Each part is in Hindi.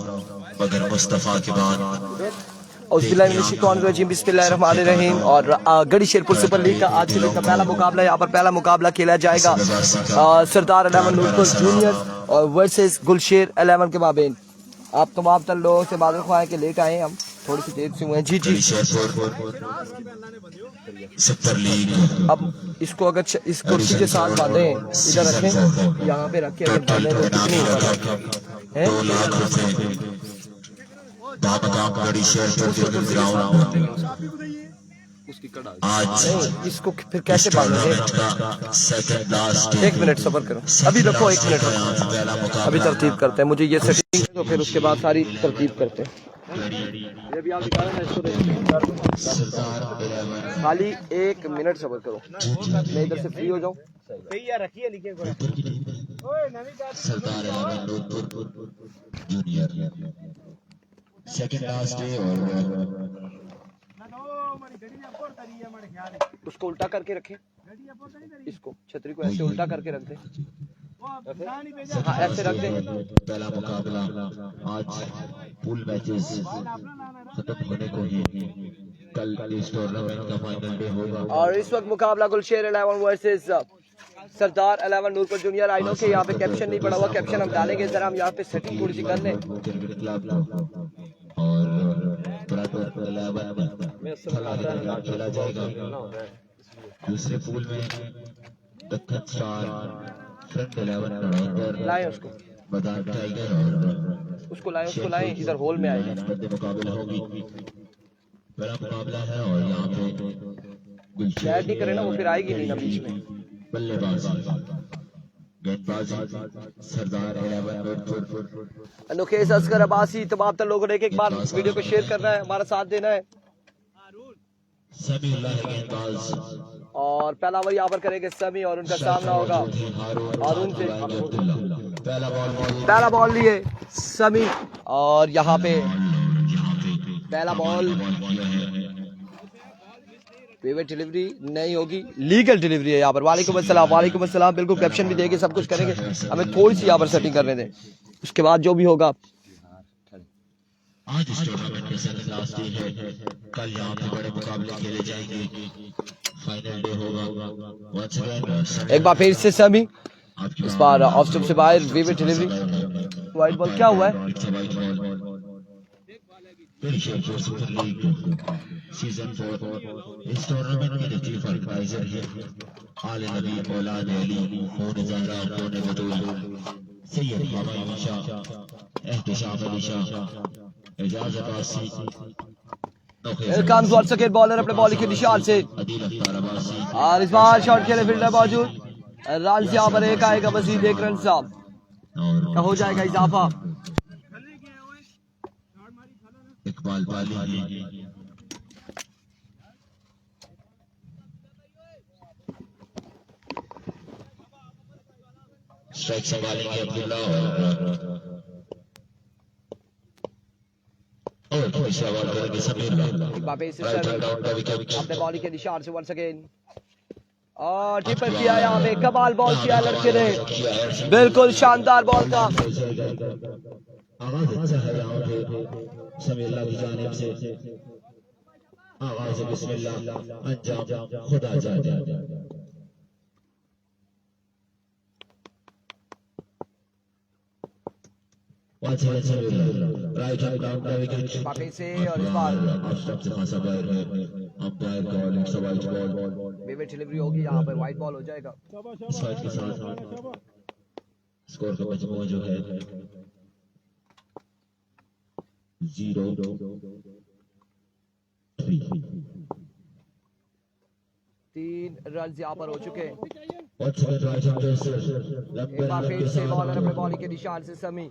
मगर मुस्तफ़ा के बाद बिस्मिल्लाहिर्रहमानिर्रहीम। और गढ़ी शेरपुर सुपर लीग का आज से का पहला मुकाबला, यहाँ पर पहला मुकाबला खेला जाएगा सरदार 11 नूरपुर जूनियर और वर्सेस गुलशेर 11 के माबेन। आप तमाम तर लोगों से माजूर ख्वाह के लेट आए, हम थोड़ी सी देर से हुए हैं। जी जी, सुपर लीग। अब इसको अगर इस कुर्सी के साथ बांधे, इधर रखें, यहाँ पे रखे, अगर बांधे तो कितनी है? 2 लाख रुपए गढ़ी शेरपुर क्रिकेट ग्राउंड। आज इसको फिर कैसे बांधेंगे? सेकंड लास्ट एक मिनट सब्र करो, अभी रखो, एक मिनट रखो, अभी तरतीब करते हैं। मुझे ये सेटिंग है तो फिर उसके बाद सारी तरतीब करते हैं। ये भी आप दिखा रहे हैं, इसको खाली 1 मिनट सब्र करो, मैं इधर से फ्री हो जाऊं। Sardar 11 Noorpur junior second last day. और उसको उल्टा करके रखें, इसको छतरी को ऐसे उल्टा करके रख दें। हाँ, ऐसे रख दें। पहला मुकाबला आज पूल मैचेस खत्म होने को ही, कल इस टूर्नामेंट का फाइनल डे होगा। और इस वक्त मुकाबला Gulsher 11 versus Sardar 11 Noorpur junior. I know कि यहाँ पे कैप्शन नहीं पड़ा हुआ, कैप्शन हम डालेंगे, जरा हम यहाँ पे सेटिंग थोड़ी सी कर लें। और खेला जाएगा। दूसरे पूल में दक्कन स्टार, फ्रंट 11 लाए उसको, मैदान टाइगर और उसको लाए, उसको लाए, इधर होल में आएगा। मुकाबला होगी, बड़ा मुकाबला है। और यहाँ पे शायद नहीं करे ना, वो फिर आएगी नहीं ना बीच में। बल्लेबाजी गेंदबाजी सरदार 11 नूरपुर। अनुकेश असगर अब्बासी, तमाम तर लोगों ने एक बार वीडियो को शेयर करना है, हमारा साथ देना है। समीउल्लाह गेंदबाज और पहला ओवर यहाँ पर करेंगे समी और उनका सामना होगा हारून से। पहला बॉल लिए समी और यहाँ पे पहला बॉल पेवर डिलीवरी नहीं होगी, लीगल डिलीवरी है यहाँ पर। वालेकुम अस्सलाम, वालेकुम अस्सलाम। बिल्कुल कैप्शन भी देंगे, सब कुछ करेंगे, हमें थोड़ी सी यहाँ पर सेटिंग करने दें, उसके बाद जो भी होगा। आज इस टूर्नामेंट के सेकंड लास्ट डे है, कल यहाँ पे बड़े मुकाबले खेले जाएंगे, फाइनल डे होगा। एक बार फिर से समी, इस बार ऑफ स्टंप से बाहर, पेवर डिलीवरी, वाइट बॉल। क्या हुआ है? सुपर लीग सीजन 4 इस टूर्नामेंट के चीफ ऑर्गेनाइजर है आले नबी औलाद अली खून ज़हरा खून Batool Syed Baba Shah Ehtesham Ali Shah Ejaz Abbasi. Welcome shot second bowler अपने बॉलिंग के निशान से, और इस बार शॉट खेले फील्डर मौजूद। रन से यहाँ पर एक आएगा, मजीद 1 रन साहब का हो जाएगा इजाफा। इकबाल पाली स्ट्राइक संभालेंगे अब्दुल्ला और बॉल करेंगे समीर। अपने बॉलिंग के निशान से वंस अगेन और टिपर किया यहाँ पे, कमाल बॉल किया लड़के ने, बिल्कुल शानदार बॉल था। आगाज अच्छा है यहाँ पे समीर की जानिब से, आगाज बिस्मिल्लाह अंजाम खुदा जाने। राइट हैंड डाउन का विकेट बाकी से, और इस बार स्टंप से खासा बाहर है, umpire call it's a white ball. बेबे डिलीवरी होगी, यहाँ पर वाइट बॉल हो जाएगा। इस फाइट के साथ स्कोर का मजमू जो है 0-3। 3 रन यहाँ पर हो चुके हैं। एक बार फिर से बॉलर अपने बॉलिंग के निशान से समी,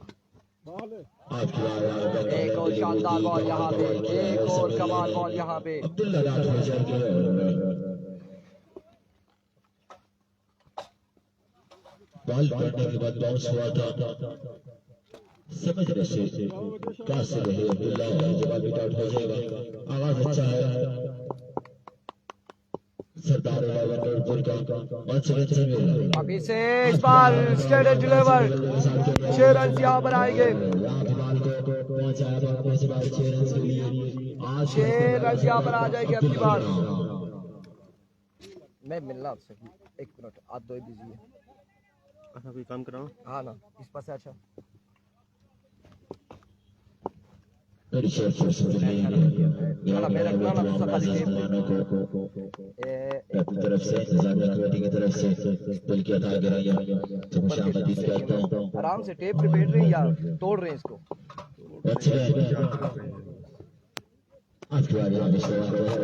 एक और शानदार बॉल यहाँ पे, एक और कमाल बॉल यहाँ पे। बॉल पड़ने के बाद बाउंस हुआ था, समझने से क्या से रहे अब्दुल्ला, जवाब आउट हो जाएगा। आगाज अच्छा है सरदार 11 नूरपुर का। अभी से इस बार स्ट्रेट डिलीवर, 6 रन यहाँ पर आएंगे। पहुंचाया अपने से बाहर 6 रन के लिए। आज 6 रन यहाँ पर आ जाएंगे अब की बार। मैं मिलना आपसे 1 मिनट, आप दो ही बिजी है। अच्छा कोई काम कराओ। हाँ ना, इस पास से अच्छा। खाना मैं रखना ना तो खाली टेप तरफ से इंतजामिया कमेटी की तरफ से बल्कि अता गिराया तो खुशामदीद कहता हूं। आराम से टेप रिपेट रहे हैं या तोड़ रहे हैं इसको। आज के बाद यहां पे शोर हो रहा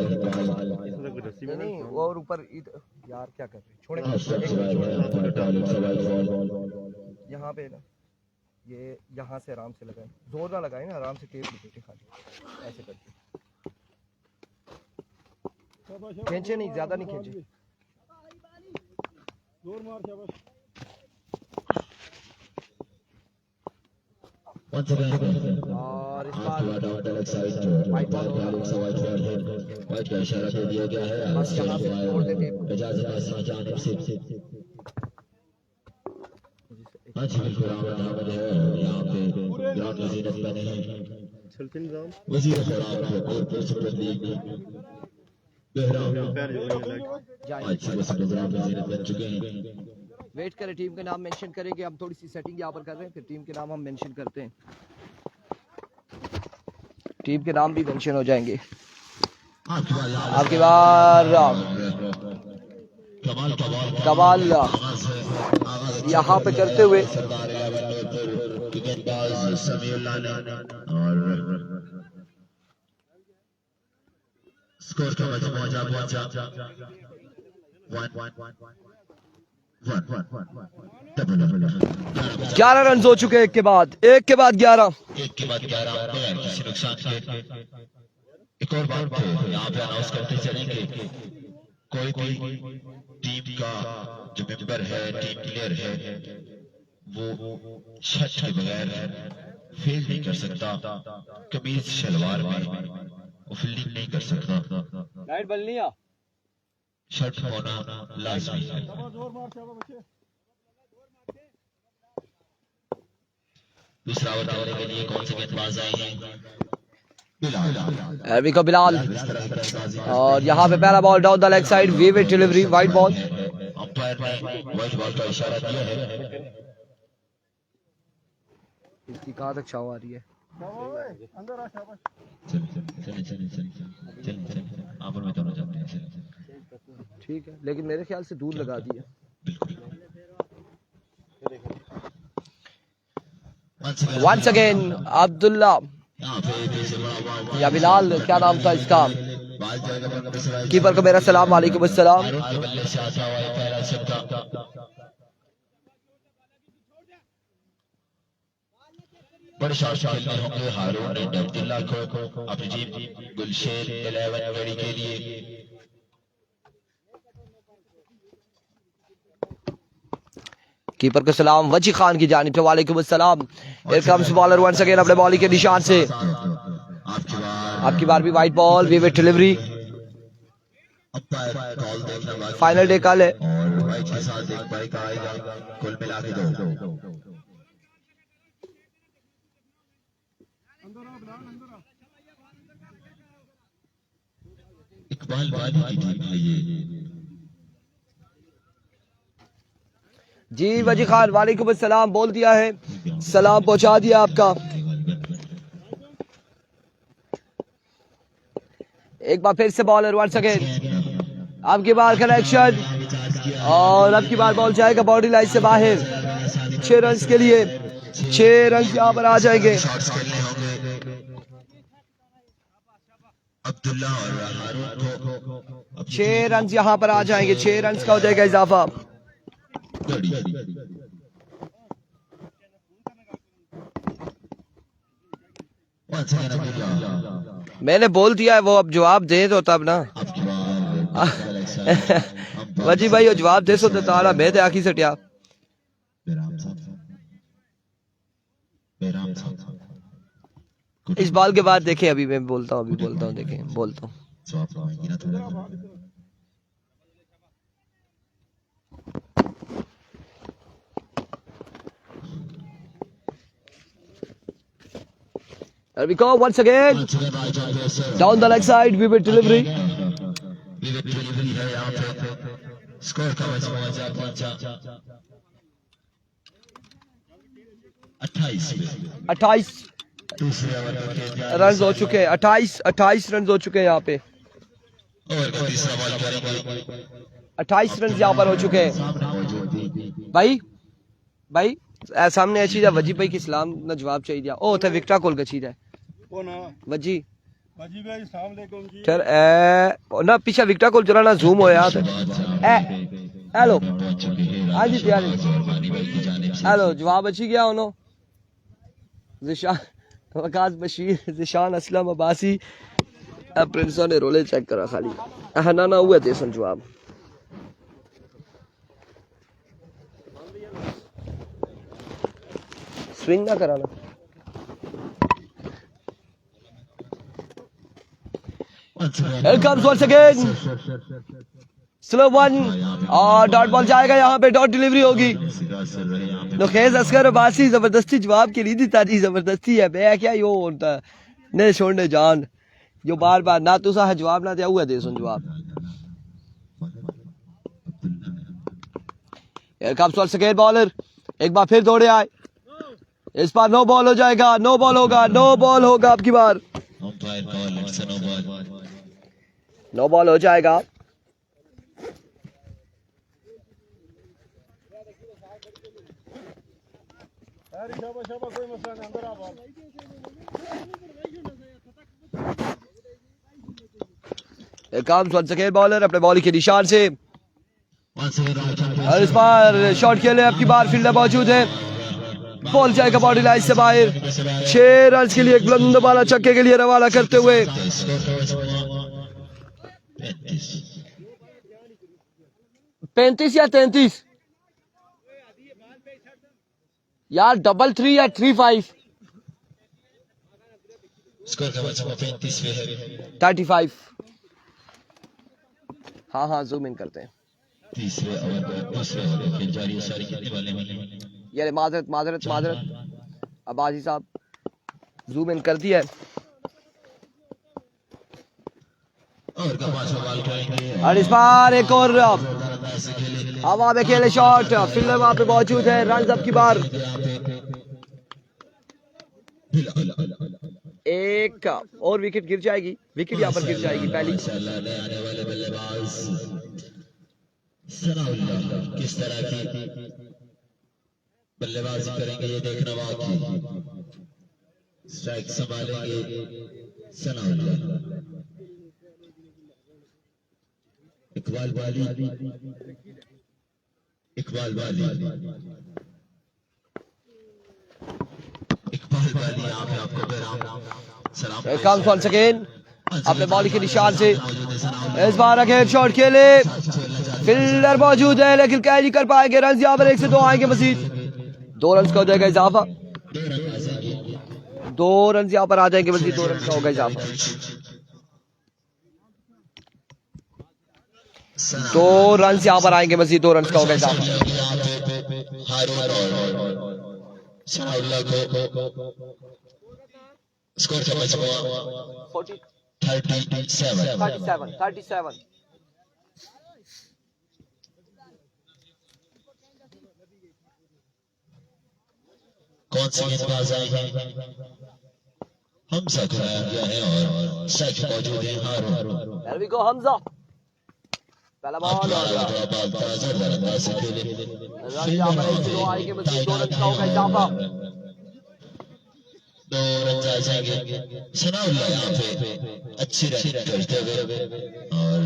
नहीं नहीं, वो और ऊपर यार क्या कर रहे छोड़ेंगे यहाँ पे ना, ये यहाँ से आराम से लगाएं, जोर ना लगाएं ना, आराम से टेप रिपेट खाली ऐसे करके खींचे नहीं, ज्यादा नहीं खींचे। और इस बार वाइट बॉल वाइट का इशारा दे दिया गया है। बस यहाँ से तोड़ दे टेप। इजाजत जानिब से हाँ जी बिल्कुल आमद है। यहाँ पे ग्राउंड में जीनत बने हैं वजीर खराब सुपर लीग आज सुबह सुबह ग्राउंड में जीनत बन चुके हैं। वेट करें, टीम के नाम मेंशन करेंगे। हम थोड़ी सी सेटिंग यहाँ पर कर रहे हैं, फिर टीम के नाम हम मेंशन करते हैं। टीम के नाम भी मेंशन हो जाएंगे आपकी बार। कमाल यहाँ पे करते हुए स्कोर का पहुंचा 11 रन हो चुके हैं। एक के बाद 11 किसी नुकसान के एक और बात को यहाँ पे अनाउंस करते चलेंगे। कोई भी टीम का जो मेंबर है, टीम प्लेयर है, वो शर्ट के बगैर फील्ड नहीं कर सकता। कमीज शलवार में वो फील्डिंग नहीं कर सकता। लाइट बल्ली आ शर्ट होना लाजमी है। दूसरा ओवर डालने के लिए कौन से गेंदबाज आए हैं? एरवी को बिलाल। और यहाँ पे पहला ball down the leg side, wayward delivery, wide ball. Umpire ने वाइड बॉल का इशारा दिया है। इसकी कहाँ तक छाव आ रही है? ठीक है, लेकिन मेरे ख्याल से दूर लगा दी है। Once again अब्दुल्ला या बिलाल, क्या नाम था इसका? कीपर को मेरा सलाम वालेकुम अस्सलाम। बड़े शॉट खेलने होंगे हारून एंड अब्दुल्ला को अपनी टीम गुलशेर 11 वेड़ी के लिए। कीपर को सलाम वजी खान की जानिब से वालेकुम अस्सलाम। Here comes bowler once again अपने बॉलिंग के निशान से। आपकी बार भी wide ball, wayward delivery. Final day कल है। और वाइड के साथ एक बाइक आएगा, कुल मिला के 2। इकबाल वाली की टीम है ये। जी वजी खान वालेकुम अस्सलाम बोल दिया है, सलाम पहुंचा दिया आपका। एक बार फिर से बॉलर वंस अगेन, अब की बार कनेक्शन और अब की बार बॉल जाएगा बाउंड्री लाइन से बाहर। 6 रन के लिए 6 रन यहाँ पर आ जाएंगे। अब्दुल्ला और हारून को 6 रन यहाँ पर आ जाएंगे। 6 रन का हो जाएगा इजाफा। मैंने बोल दिया है, वो अब जवाब दे तो तब ना। वजी भाई वो जवाब दे सो तो तारा मैं ते आखी सटिया। इस बॉल के बाद देखें, अभी मैं बोलता हूँ, देखें बोलता हूँ। There we go once again. Down the leg side, vivid delivery. विविध डिलीवरी है यहाँ पे स्कोर का मजमूआ जा पहुंचा 28 पे 28 दूसरे ओवर में रन हो चुके हैं। 28 रन हो चुके हैं यहाँ पे। ओवर का तीसरा बॉल करेंगे 28 रन यहाँ पर हो चुके हैं। भाई सामने अच्छी था वजी भाई की सलाम ना जवाब चाहिए ओ थे विकटा कोल गची है वजी भाई अस्सलाम वालेकुम जी चल ना पीछे विकटा कोल जरा ना जूम होया हेलो हाँ जी तैयार हेलो जवाब अच्छी गया उन्हों जिशान वकास बशीर जिशान असलम अब्बासी प्रिंसों ने रोले चेक करा खाली ना हुआ दे सन जवाब स्विंग ना कराना Here comes once again slow one और डॉट बॉल जाएगा यहाँ पे डॉट डिलीवरी होगी नखेज असगर अब्बासी जबरदस्ती जवाब के लिए देता जी जबरदस्ती है मैं क्या यो होता ने छोड़ने जान जो बार बार ना तुसा है जवाब ना दिया हुआ दे सुन जवाब Here comes once again bowler एक बार फिर दौड़े आए इस बार नो बॉल हो जाएगा नो बॉल होगा आपकी बार नो बॉल हो जाएगा कोई मसला नहीं अंदर आ ball comes once again bowler अपने बॉल के निशान से और इस बार शॉट के लिए आपकी बार फील्डर मौजूद है बॉल जाएगा बॉडी लाइन से बाहर 6 रन के लिए एक बुलंद बाला छक्के के लिए रवाना करते हुए 35 या 33 यार 3-3 या 3-5 स्कोर का मजमूआ 35 पे है 35 हाँ जूम इन करते हैं तीसरे ओवर दूसरे ओवर खेल जारी है सारी कितने वाले यार माजरत अब्बासी साहब जूम इन कर दिया है और का पांचवा बॉल करेंगे और इस बार एक और हवा में खेले शॉट फील्डर वहां पे मौजूद है रन अप की बार एक और विकेट गिर जाएगी विकेट यहाँ पर गिर जाएगी पहली आने वाले बल्लेबाज सनाउल्लाह किस तरह की बल्लेबाजी करेंगे ये देखना बाकी स्ट्राइक संभालेंगे सनाउल्लाह इकबाल वाली यहाँ पे आपको सलाम कम्स वंस अगेन अपने बॉल के निशान से इस बार अगेन शॉट खेले फील्डर मौजूद है लेकिन कैच नहीं कर पाएंगे रन यहाँ पर 1 से 2 आएंगे मजीद 2 रन का हो जाएगा इजाफा 2 रन यहाँ पर आ जाएंगे मजीद 2 रन का होगा इजाफा 2 रन यहाँ पर आएंगे मजीद 2 रन का होगा इजाफा स्कोर का मजमूआ 37 कौन सी गेंदबाज आएंगे हमजा कराया गया है और स्ट्राइक मौजूद है हारून There we go हमजा पहला बॉल और बॉल ताजा दरअंदाज के लिए रन यहाँ पर 1 से 2 आएंगे मजीद 2 रन का होगा इजाफा 2 रन आ जाएंगे सनाउल्लाह यहाँ पे अच्छी रन करते हुए और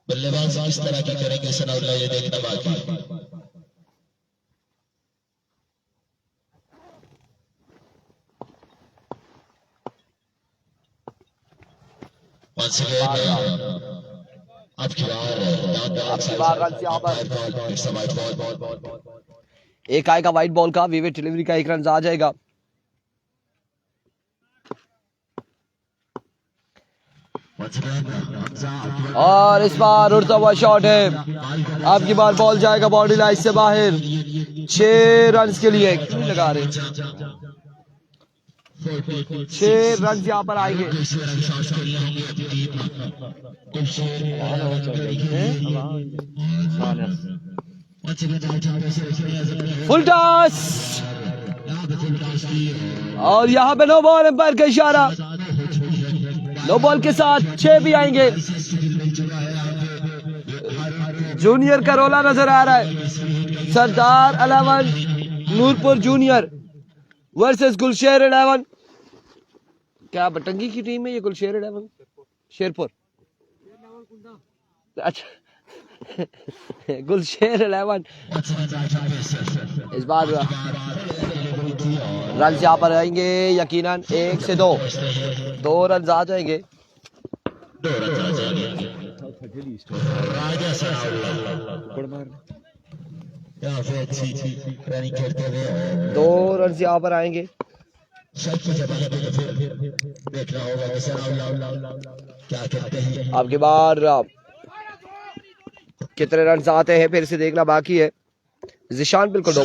बल्लेबाज किस तरह की करेंगे सनाउल्लाह ये देखना बाकी आपकी बार रन यहाँ पर एक आएगा वाइट बॉल का विवेक डिलीवरी का 1 रन आ जाएगा और इस बार उड़ता हुआ शॉट है आपकी बार बॉल जाएगा बॉडी लाइन से बाहर 6 रन के लिए क्यों लगा रहे 6 रन यहाँ पर आएंगे। फुल टॉस और यहाँ पे नो बॉल, एम्पायर का इशारा। नो बॉल के साथ 6 भी आएंगे। जूनियर का रोला नजर आ रहा है। सरदार 11 नूरपुर जूनियर वर्सेस गुलशेर 11। क्या बटंगी की टीम है ये? गुलशेर 11 शेरपुर, अच्छा गुलशेर 11। इस बार रन यहाँ पर आएंगे यकीनन 1 से 2 रन आ जाएंगे। 2 रन यहाँ पर आएंगे। आपके बार कितने रन आते हैं फिर से देखना बाकी है। जिशान बिल्कुल नो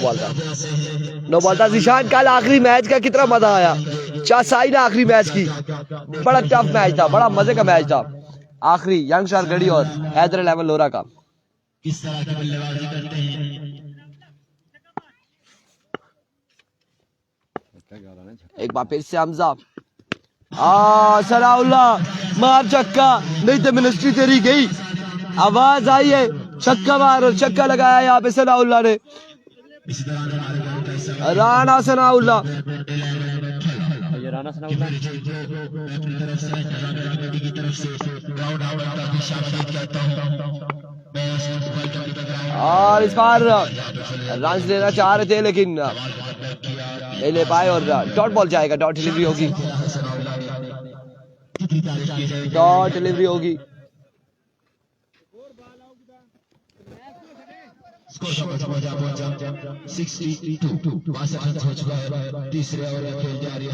बॉल था। जिशान कल आखिरी मैच का कितना मजा आया। चासाई ने आखिरी मैच की, बड़ा टफ मैच था, बड़ा मजे का मैच था आखिरी यंग स्टार गढ़ी और हैदर 11 लोरा का। किस तरह की बल्लेबाजी करते हैं। एक बार फिर से हमजा, सलाउल्लाह मार छक्का, नहीं तो मिनिस्ट्री तेरी गई। आवाज आई है छक्का मार, और छक्का लगाया यहाँ पे सलाउल्लाह ने। राणा सनाउल्लाह, और इस बार रन लेना चाह रहे थे लेकिन नहीं ले पाए और डॉट बॉल जाएगा। डॉट डिलीवरी होगी, डॉट डिलीवरी होगी। तीसरे ओवर में खेल जा रही है।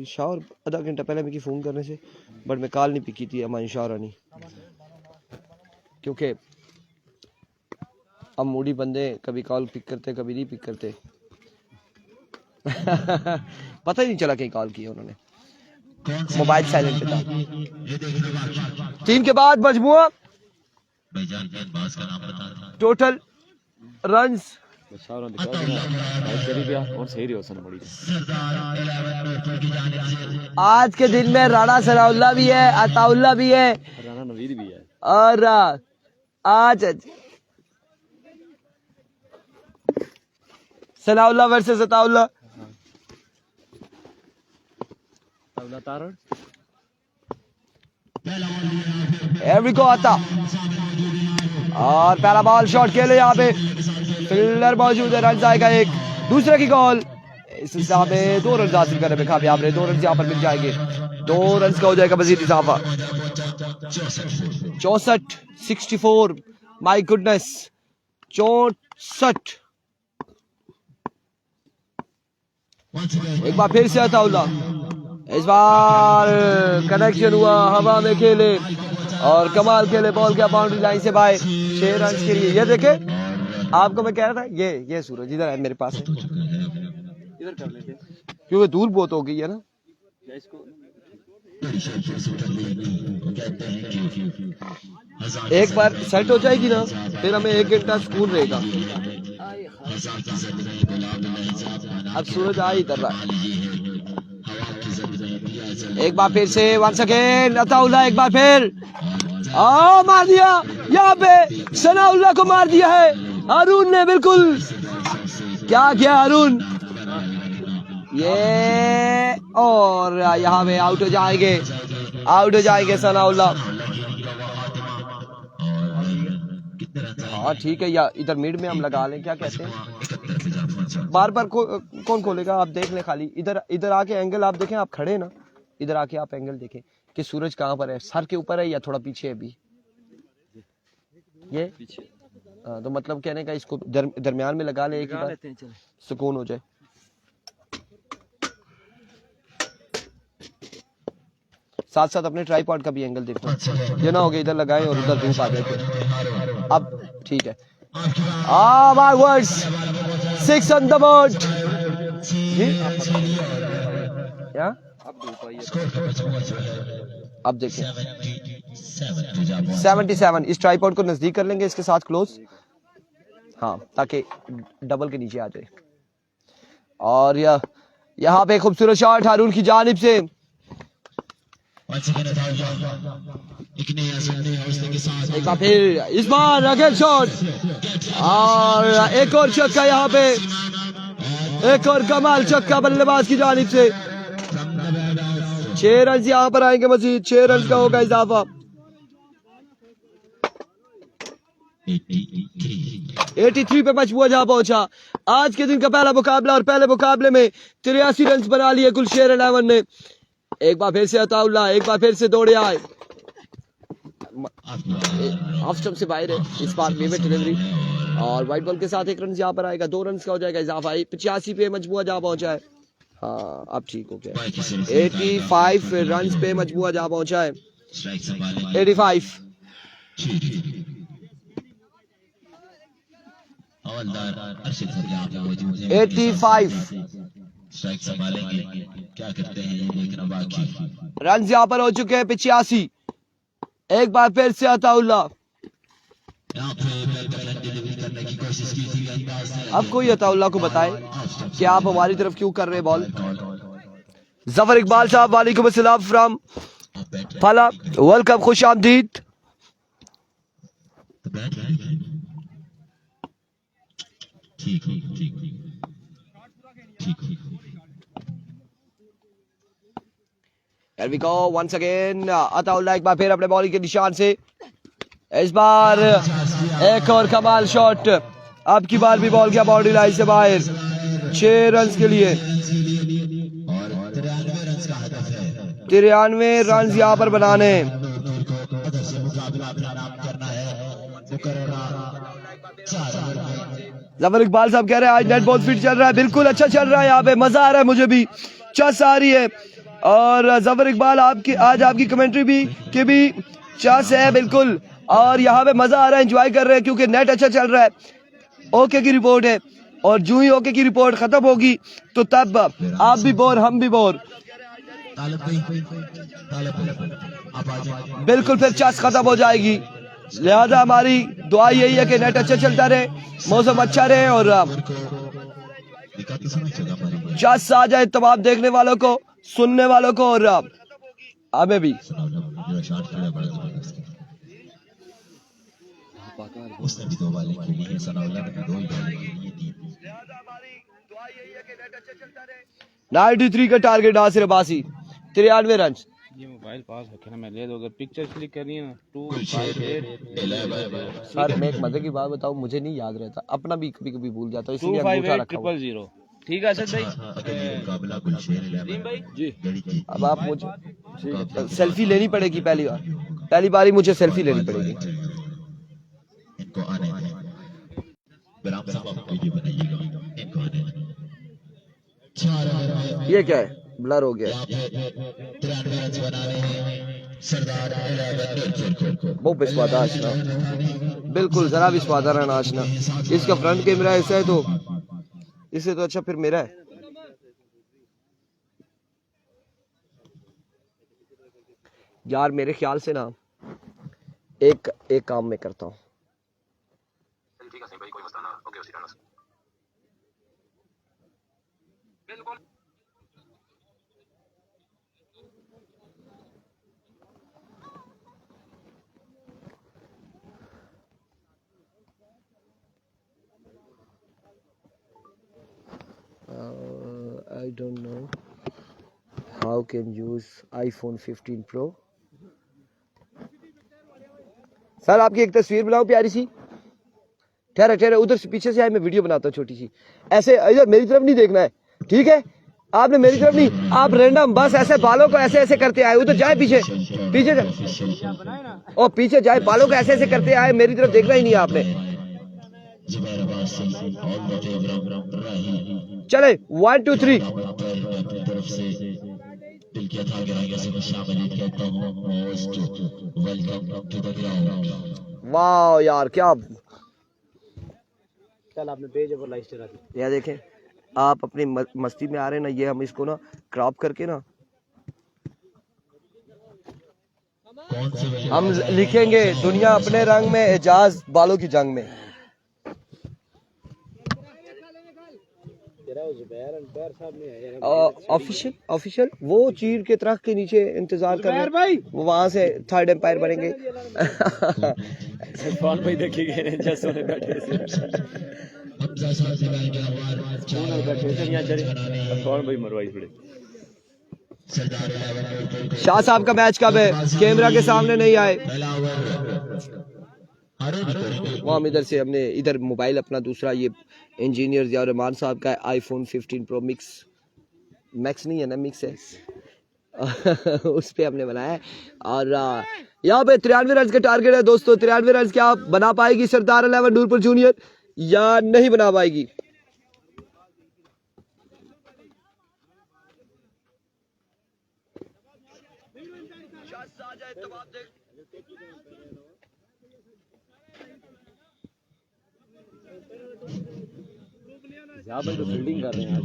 शावर आधा घंटा पहले मेरी फोन करने से बट मैं कॉल नहीं पिक की थी हमारी शावर नहीं, क्योंकि अब मूडी बंदे कभी कॉल पिक करते कभी नहीं पिक करते। पता ही नहीं चला कहीं कॉल किया उन्होंने, मोबाइल साइलेंट पे था। 3 के बाद मजमुआ टोटल रन्स आज के दिन में राणा सनाउल्लाह भी है, अताउल्लाह भी है, राणा नवीद भी है, और आज सनाउल्लाह वर्सेस अताउल्लाह। एवरी को आता और पहला बॉल शॉट के लिए यहाँ पे फील्डर मौजूद है। रन आएगा एक, दूसरे की कॉल। इस हिसाब में 2 रन हासिल करने में कामयाब रहे। 2 रन यहाँ पर मिल जाएंगे, 2 रन का हो जाएगा मजीद इजाफा। 64 64 माय गुडनेस 64। एक बार फिर से अताउल्लाह, इस बार कनेक्शन हुआ, हवा में खेले और कमाल खेले, बॉल क्या बाउंड्री लाइन से बाहर 6 रन के लिए। ये देखे आपको मैं कह रहा था, ये सूरज इधर है मेरे पास, इधर कर लेते क्योंकि दूर बहुत हो गई है ना। एक बार सेट हो जाएगी ना फिर हमें 1 घंटा सुकून रहेगा। अब सूरज आ ही कर रहा है। एक बार फिर से वंस अगेन अताउल्लाह, एक बार फिर मार दिया यहाँ पे, सनाउल्लाह को मार दिया है अरुण ने। बिल्कुल क्या किया अरुण, ये और यहाँ पे आउट हो जाएंगे सनाउल्लाह। हाँ ठीक है, या इधर मिड में हम लगा लें, क्या कहते हैं। बार कौन खोलेगा, आप देख ले खाली इधर आके एंगल आप देखें, आप खड़े ना, इधर आके आप एंगल देखें कि सूरज कहाँ पर है, सर के ऊपर है या थोड़ा पीछे है। अभी ये पीछे, तो मतलब कहने का इसको दरमियान में लगा ले, एक बार सुकून हो जाए। साथ साथ अपने ट्राइपॉड का भी एंगल देखो, ये ना हो गया इधर लगाएं और उधर धूप आ जाए। अब ठीक है, 6 on the board. क्या अब देखिए 77। इस ट्राइपॉड को नजदीक कर लेंगे इसके साथ क्लोज, हाँ, ताकि डबल के नीचे आ जाए। और यहाँ पे खूबसूरत शॉट हारून की जानिब से। एक बार फिर इस बार अगेन शॉट और एक और छक्का, यहाँ पे एक और कमाल छक्का बल्लेबाज की जानिब से। 6 रन यहाँ पर आएंगे मजीद, 6 रन का होगा इजाफा। 83 पे मजबूर जहां पहुंचा। आज के दिन का पहला मुकाबला और पहले मुकाबले में 83 रन बना लिए गुलशेर 11 ने। एक बार फिर से अताउल्लाह, एक बार फिर से दौड़े आए, ऑफ स्टंप से बाहर है इस बार विवेक डिलीवरी और व्हाइट बॉल के साथ 1 रन यहाँ पर आएगा, 2 रन का हो जाएगा इजाफा। 85 पे मजबूर जहां पहुंचा है, हाँ अब ठीक हो गया। 85 रन पे मजबूर जहां पहुंचा है। 85 क्या करते हैं ये देखना बाकी। रन यहाँ पर हो चुके हैं 85। एक बार फिर से अताउल्लाह, करने की कोशिश की थी। अब कोई अताउल्लाह को बताए कि आप हमारी तरफ क्यों कर रहे हैं बॉल। जफर इकबाल साहब वालेकुम अस्सलाम फ्रॉम फला, वेलकम, खुश आमदीद। Here we go once again. Ataullah एक बार फिर अपने बॉलिंग के निशान से, इस बार एक और कमाल शॉट। अब की बार भी बॉल गया बाउंड्री लाइन से बाहर। 6 रन के लिए 93 रन यहाँ पर बनाने। जफर इकबाल साहब कह रहे हैं आज नेट बहुत फिट चल रहा है। बिल्कुल अच्छा चल रहा है, यहाँ पे मजा आ रहा है, मुझे भी चस आ रही है। और जफर इकबाल आपकी आज आपकी कमेंट्री भी चस है बिल्कुल, और यहाँ पे मजा आ रहा है, एंजॉय कर रहे हैं क्योंकि नेट अच्छा चल रहा है। ओके की रिपोर्ट है और जो ही ओके की रिपोर्ट खत्म होगी तो तब आप भी बोर हम भी बोर, बिल्कुल फिर चस खत्म हो जाएगी। लिहाजा हमारी दुआ यही है कि नेट अच्छा चलता रहे, मौसम अच्छा रहे और चस आ जाए तमाम देखने वालों को, सुनने वालों को और हमें भी। उसने भी 2 बॉलिंग खेली है, सनाउल्लाह ने भी 2 ही बॉलिंग खेली है, 3। 93 का टारगेट हासिल है, 93 रन। ये मोबाइल पास रखे ना, मैं ले दूं। अगर पिक्चर क्लिक करनी है ना 258 सर मैं एक मजे की बात बताऊं, मुझे नहीं याद रहता, अपना भी कभी कभी भूल जाता हूं, इसलिए अंगूठा रखा हुआ। 258 ठीक है असद भाई। मुकाबला गुलशेर 11 जी अब आप मुझे सेल्फी लेनी पड़ेगी, पहली बार ही मुझे सेल्फी लेनी पड़ेगी। इनको आने दें, गुलाम साहब आप वीडियो बनाइएगा, इनको आने दें। 4 ओवर ये क्या है, ब्लर हो गया। 93 रन बनाने हैं सरदार 11 को। बहुत बिस्वादा आशना, बिल्कुल जरा बिस्वादा रहना आशना। इसका फ्रंट कैमरा ऐसा है तो इससे तो अच्छा फिर मेरा है। यार मेरे ख्याल से ना एक काम मैं करता हूँ। I don't know how can use iPhone 15 Pro। Sir आपकी एक तस्वीर बनाओ प्यारी सी। ठहरा उधर से पीछे से आए, मैं वीडियो बनाता हूँ छोटी सी। ऐसे इधर मेरी तरफ नहीं देखना है, ठीक है? आपने मेरी तरफ नहीं, आप रैंडम बस ऐसे बालों को ऐसे करते आए। उधर जाए पीछे जाए, और पीछे जाए, बालों को ऐसे करते आए, मेरी तरफ देखना ही नहीं आपने। चले 1 2 3। वाह यार क्या चल आपने पेज पर लाइस्ट रख यह देखें, आप अपनी मस्ती में आ रहे हैं ना, ये हम इसको ना क्रॉप करके ना हम लिखेंगे दुनिया अपने रंग में, एजाज बालों की जंग में। ऑफिशियल वो चीर के तरह के नीचे इंतजार कर रहे हैं, वो वहां से थर्ड एम्पायर बनेंगे। भाई देखेंगे बैठे भाई मरवाई थोड़े। शाह साहब का मैच कब है? कैमरा के सामने नहीं आए। वो हम इधर से हमने इधर मोबाइल अपना दूसरा ये इंजीनियर जिया रहमान साहब का आईफोन 15 प्रो मैक्स नहीं है ना, मिक्स है उस पे हमने बनाया है। और यहाँ पे 93 रन का टारगेट है दोस्तों। 93 रन क्या बना पाएगी सरदार 11 नूरपुर जूनियर या नहीं बना पाएगी? तो फील्डिंग कर रहे हैं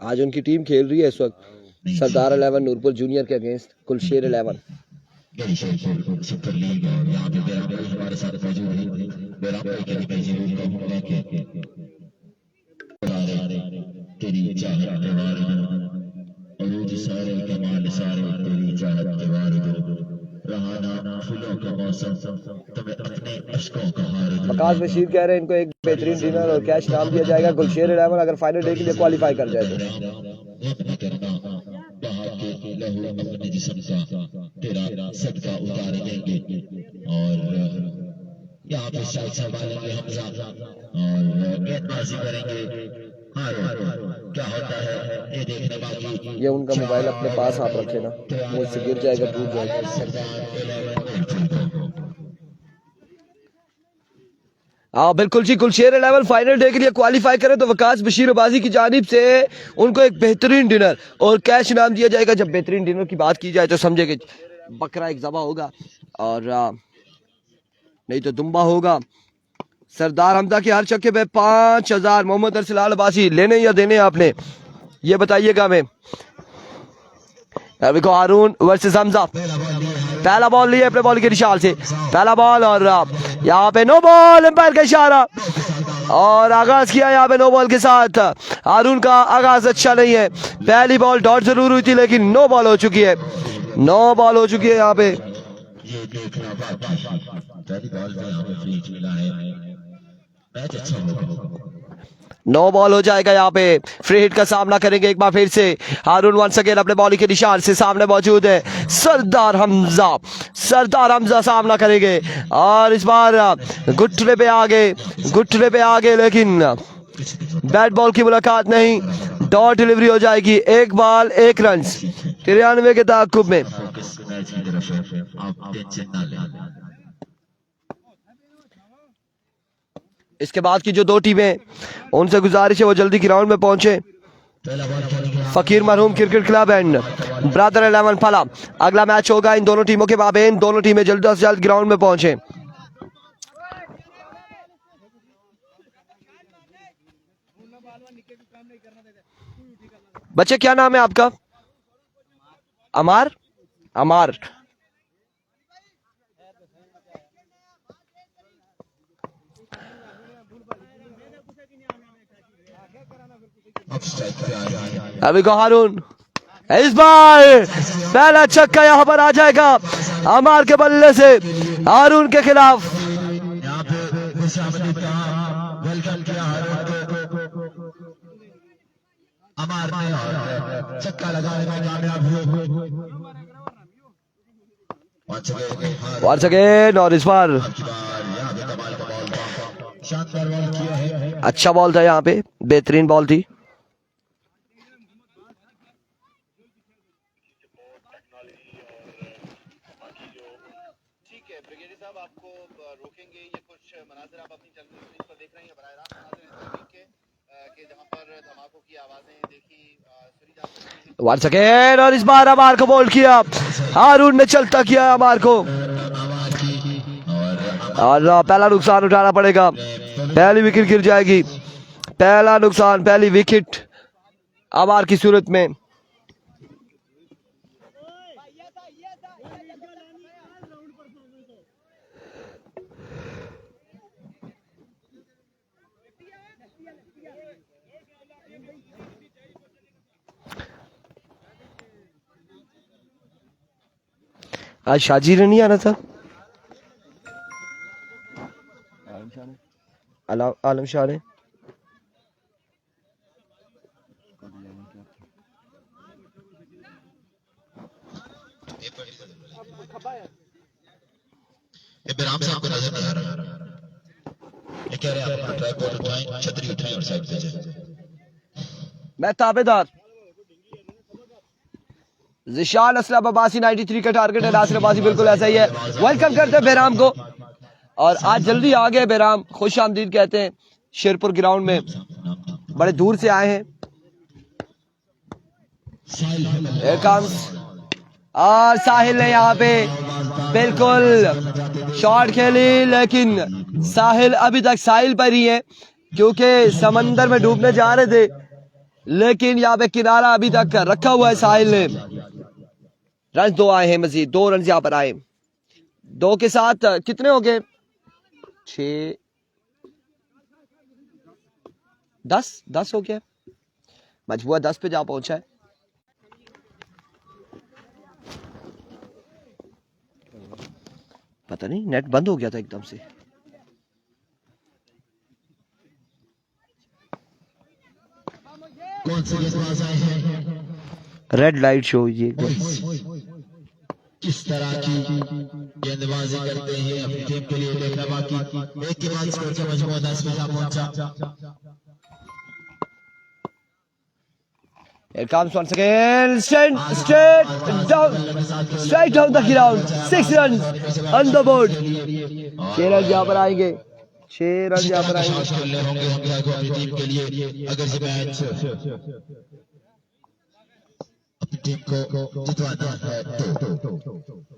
आज उनकी टीम खेल रही है इस वक्त सरदार 11 नूरपुर जूनियर के अगेंस्ट गुलशेर 11। सुपर लीग और यहाँ पे मेरा भाई हमारे साथ मौजूद है। मेरा भाई के लिए मैं जरूर कहूँगा कि तेरी चाहत के वारिद अरूज सारे कमाल सारे तेरी चाहत के वारिद रहाना फूलों का मौसम तुम्हें अपने अश्कों का हार दो। आकाश बशीर कह रहे हैं इनको एक बेहतरीन डिनर और कैश नाम दिया जाएगा गुलशेर 11 अगर फाइनल डे के लिए क्वालिफाई कर जाए तो। लहू अपने जिस्म का तेरा सदका उतार देंगे और यहाँ पे शायद संभालेंगे हमजा और गेंदबाजी करेंगे। क्या होता है ये देखने बाकी। ये उनका मोबाइल अपने पास आप रखे ना, मुझसे गिर जाएगा, टूट जाएगा। बिल्कुल जी, गुलशेर 11 फाइनल डे के लिए क्वालिफाई करे तो वकास बशीरबाजी की जानिब से उनको एक बेहतरीन डिनर और कैश इनाम दिया जाएगा। जब बेहतरीन डिनर की बात की जाए तो समझे कि बकरा एक ज़बा होगा और नहीं तो दुम्बा होगा। सरदार हमजा के हर छक्के पे 5000। मोहम्मद अरसलाल अब्बासी लेने या देने आपने, ये बताइएगा हमें। अभी को हारून वर्सेस हमजा, पहला बॉल लिया अपने बॉल के निशान से, पहला बॉल और यहाँ पे नो बॉल, एम्पायर का इशारा और आगाज किया यहाँ पे नो बॉल के साथ। हारून का आगाज अच्छा नहीं है, पहली बॉल डॉट जरूर हुई थी लेकिन नो बॉल हो चुकी है, नो बॉल हो चुकी है यहाँ पे। नो बॉल हो जाएगा यहाँ पे, फ्री हिट का सामना करेंगे एक बार फिर से हारून। वंस अगेन अपने बॉलिंग के निशान से सामने मौजूद है सरदार हमजा। सरदार हमजा सामना करेंगे और इस बार घुटने पे आगे लेकिन बैट बॉल की मुलाकात नहीं, डॉट डिलीवरी हो जाएगी। एक बॉल एक रन 93 के ताकुब में। इसके बाद की जो दो टीमें, उनसे गुजारिश है वो जल्दी ग्राउंड में पहुंचे। फकीर मरहूम क्रिकेट क्लब एंड ब्रदर 11 फला अगला मैच होगा इन दोनों टीमों के माबेन। दोनों टीमें जल्द से जल्द ग्राउंड में पहुंचे। बच्चे क्या नाम है आपका? अमार। अमार अभी को हारून, इस बार पहला छक्का यहां पर आ जाएगा अमार के बल्ले से हारून के खिलाफ। अमार ने छक्का लगाने में कामयाब हुए। वंस अगेन और इस बार अच्छा बॉल था, यहाँ पे बेहतरीन बॉल थी। वंस अगेन और इस बार अमार को बोल्ड किया, हारून ने चलता किया अमार को और पहला नुकसान उठाना पड़ेगा। पहली विकेट गिर जाएगी, पहला नुकसान, पहली विकेट आबार की सूरत में। आज शाजी ने नहीं आना था, आलम शाह ने। इब्राहिम साहब को नजर नहीं आ रहा, ये कह रहे हैं आप अपना ट्राइपॉड उठाएं, छतरी उठाएं और साइड पे जाएं। मैं ताबेदार। जिशान असलम अब्बासी 93 का टारगेट है, नासिर अब्बासी बिल्कुल ऐसा ही है। वेलकम करते हैं बेराम को, और आज जल्दी आ गए बेराम, खुश आमदीद कहते हैं शेरपुर ग्राउंड में, बड़े दूर से आए हैं। Here comes, और साहिल ने यहाँ पे बिल्कुल शॉट खेली, लेकिन साहिल अभी तक साहिल पर ही है क्योंकि समंदर में डूबने जा रहे थे, लेकिन यहाँ पे किनारा अभी तक रखा हुआ है साहिल ने। रन 2 आए हैं, मजीद 2 रन यहाँ पर आए, 2 के साथ कितने हो गए, 6 10 हो गया, मजबूर 10 पे जा पहुंचा है। पता नहीं नेट बंद हो गया था एकदम से। कौन से गेंदबाज आए हैं, रेड लाइट शो ये किस तरह की गेंदबाजी करते हैं, अपनी टीम के लिए देखना बाकी। एक के बाद स्कोर का मजमूआ 10 में पहुंचा। Here comes once again, straight down the ground, 6 runs on the board। 6 run यहाँ पर आएंगे, 6 रन यहाँ पर आएंगे। होंगे अपनी टीम के लिए, अगर ये मैच अपनी टीम को जितवाना है तो।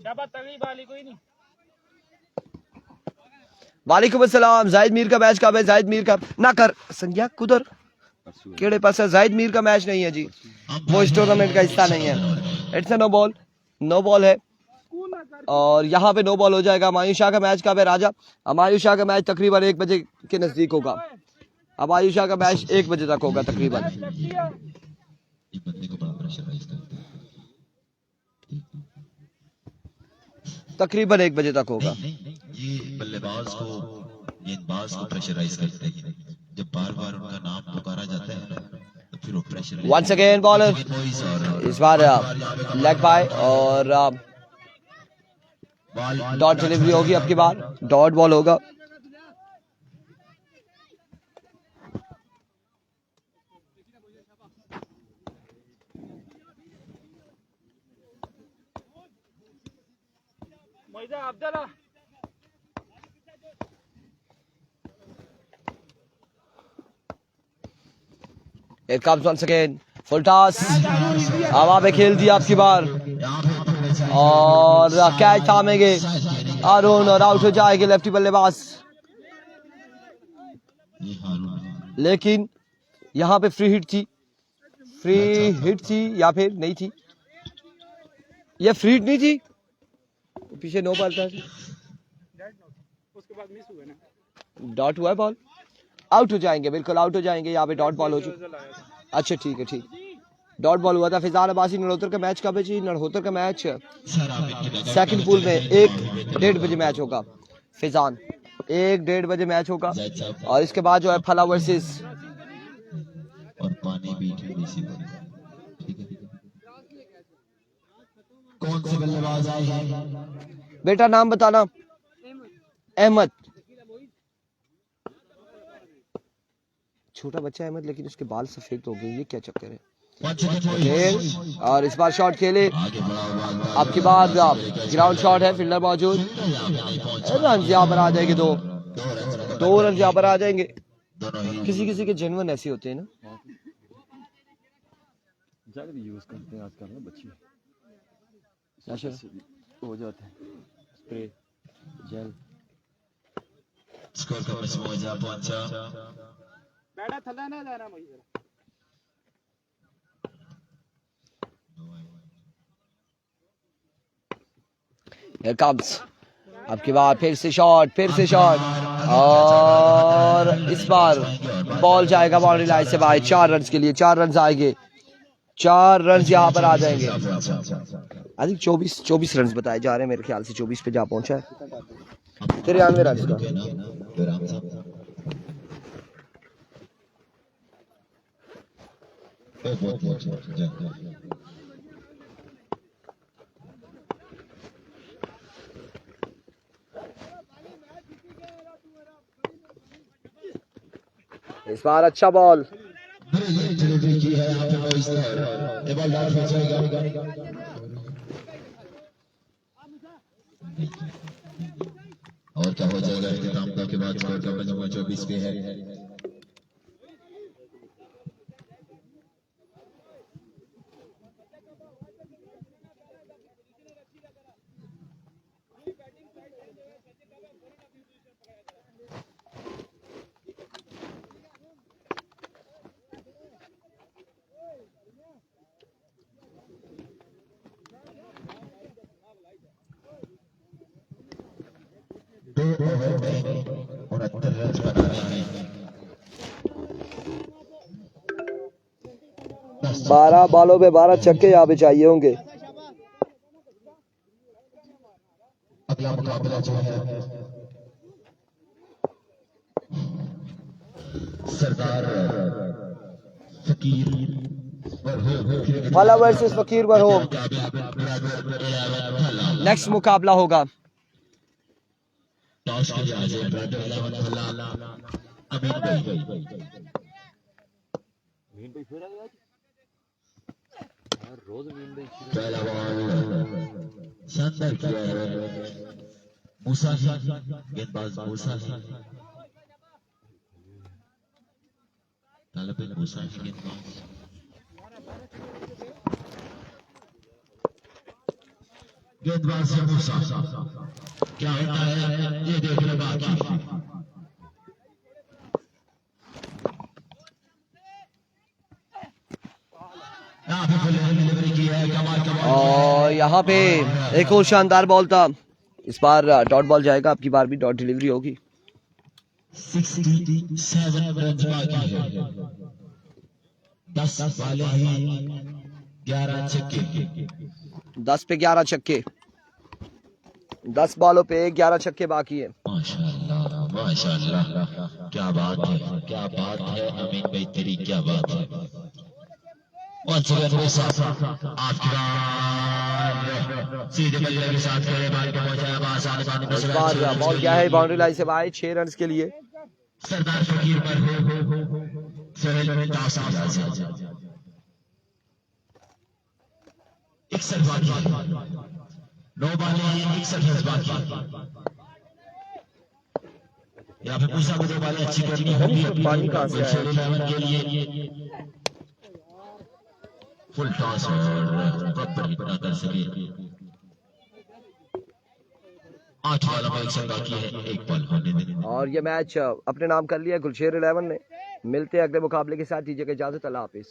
शाबाश तगड़ी बाली कोई नहीं। वालेकुम अस्सलाम। जाहिद मीर का मैच कब है? जाहिद मीर का ना कर संज्ञा कुदर केड़े पास है, जाहिद मीर का मैच नहीं है जी, वो इस टूर्नामेंट का हिस्सा नहीं है। It's no ball, no ball है, और यहाँ पे नो बॉल हो जाएगा। हमायूं शाह का मैच कब है राजा? हमायूं शाह का मैच तकरीबन 1 बजे के नजदीक होगा। हमायूं शाह का मैच 1 बजे तक होगा तकरीबन। तकरीबन 1 बजे तक होगा। ये बल्लेबाज को गेंदबाज को प्रेशराइज करते हैं, जब बार बार उनका नाम पुकारा जाता है ना, तो फिर वो प्रेशर। वंस अगेन बॉलर, इस बार लेग बाय, और डॉट डिलीवरी होगी, अब की बार डॉट बॉल होगा। Abdullah It comes once again, full toss, हवा में खेल दिया आपकी बार, और कैच थामेंगे अरुण और आउट हो जाएंगे लेफ्टी बल्लेबाज। लेकिन यहाँ पे फ्री हिट थी या फिर नहीं थी, ये फ्री हिट नहीं थी, पीछे नो बॉल था, उसके बाद मिस हुआ ना, डॉट हुआ है बॉल, आउट हो जाएंगे, बिल्कुल आउट हो जाएंगे। यहाँ पे डॉट बॉल हो चुका, अच्छा ठीक है, ठीक डॉट बॉल हुआ था। फिजान अब्बासी नड़होतर का मैच कब है जी? नड़होतर का मैच सेकंड पूल में 1-1:30 बजे मैच होगा। फिजान 1-1:30 बजे मैच होगा, और इसके बाद जो है फला वर्सेस और पानी भी ठंडी सी। कौन से बल्लेबाज आए हैं बेटा? नाम बताना। अहमद, छोटा बच्चा अहमद, लेकिन उसके बाल सफेद हो गए, ये क्या चक्कर है? और इस बार शॉट खेले, आपके बाद ग्राउंड शॉट है, फील्डर मौजूद, रन यहाँ पर आ जाएंगे, 2 रन यहाँ पर आ जाएंगे। किसी किसी के जेन्युइन ऐसे होते हैं ना, यूज करते हैं आजकल ना बच्चे, अच्छा हो जाते हैं स्प्रे जेल। स्कोर का मजमूआ पहुंचा। बैठा थल्ला ना जाना मुझे जरा। Here comes अब की बार फिर से शॉट और इस बार बॉल जाएगा बाउंड्री लाइन से बाहर। 4 रन के लिए 4 रन आएंगे, 4 रन यहाँ पर आ जाएंगे। आई थिंक 24 रन बताए जा रहे हैं, मेरे ख्याल से 24 पे जा पहुंचा है। 93 रन का। इस बार अच्छा बॉल डिलीवरी की है यहाँ पे बॉयज ने। ये बॉल डाउन हो जाएगा। और क्या हो जाएगा इख्तिताम का के बाद स्कोर का मजमूआ 24 पे है। दो ओवर में 69 रन बनाने हैं। 12 बॉलों पे 12 छक्के यहाँ पे चाहिए होंगे। अगला मुकाबला जो है सरदार फकीर भला वर्सेस फकीर बरहोम। नेक्स्ट मुकाबला होगा। टॉस के लिए आज ब्रदर 11 भला अमीन भाई। रोज मीन भाई पहला बॉल शानदार किया है मूसा, गेंदबाज मूसा तालिबिन मूसा गेंदबाज। गेंदबाज से मूसा क्या होता है ये देखने बाकी। और यहाँ पे एक और शानदार बॉल था। इस बार डॉट बॉल जाएगा, आपकी बार भी डॉट डिलीवरी होगी। 67 रन बाकी है। 10 वाले हैं 11 छक्के। 10 पे 11 छक्के, 10 बॉलों पे 11 छक्के बाकी है। माशाल्लाह माशाल्लाह, क्या बात है अमीन भाई, तेरी क्या बात है। सीधे बल्ले के साथ खेले बाल को पहुंचाया आसानी इस बार बॉल क्या है बाउंड्री लाइन से बाहर 6 रन के लिए। सरदार फकीर पर टॉस आ जाए। 61 बाकी, 9 बालें 61 रन बाकी। यहाँ पे पूछा को 2 बालें अच्छी करनी होगी पानी कहाँ से आया? 11 के लिए फुल टॉस और प्रॉपर कितना कर सके। 8 बॉलों में 1 रन बाकी है, 1 बॉल होने दें। और ये मैच अपने नाम कर लिया गुलशेर 11 ने। मिलते हैं अगले मुकाबले के साथ, दीजिएगा इजाजत, अल्लाह हाफिज।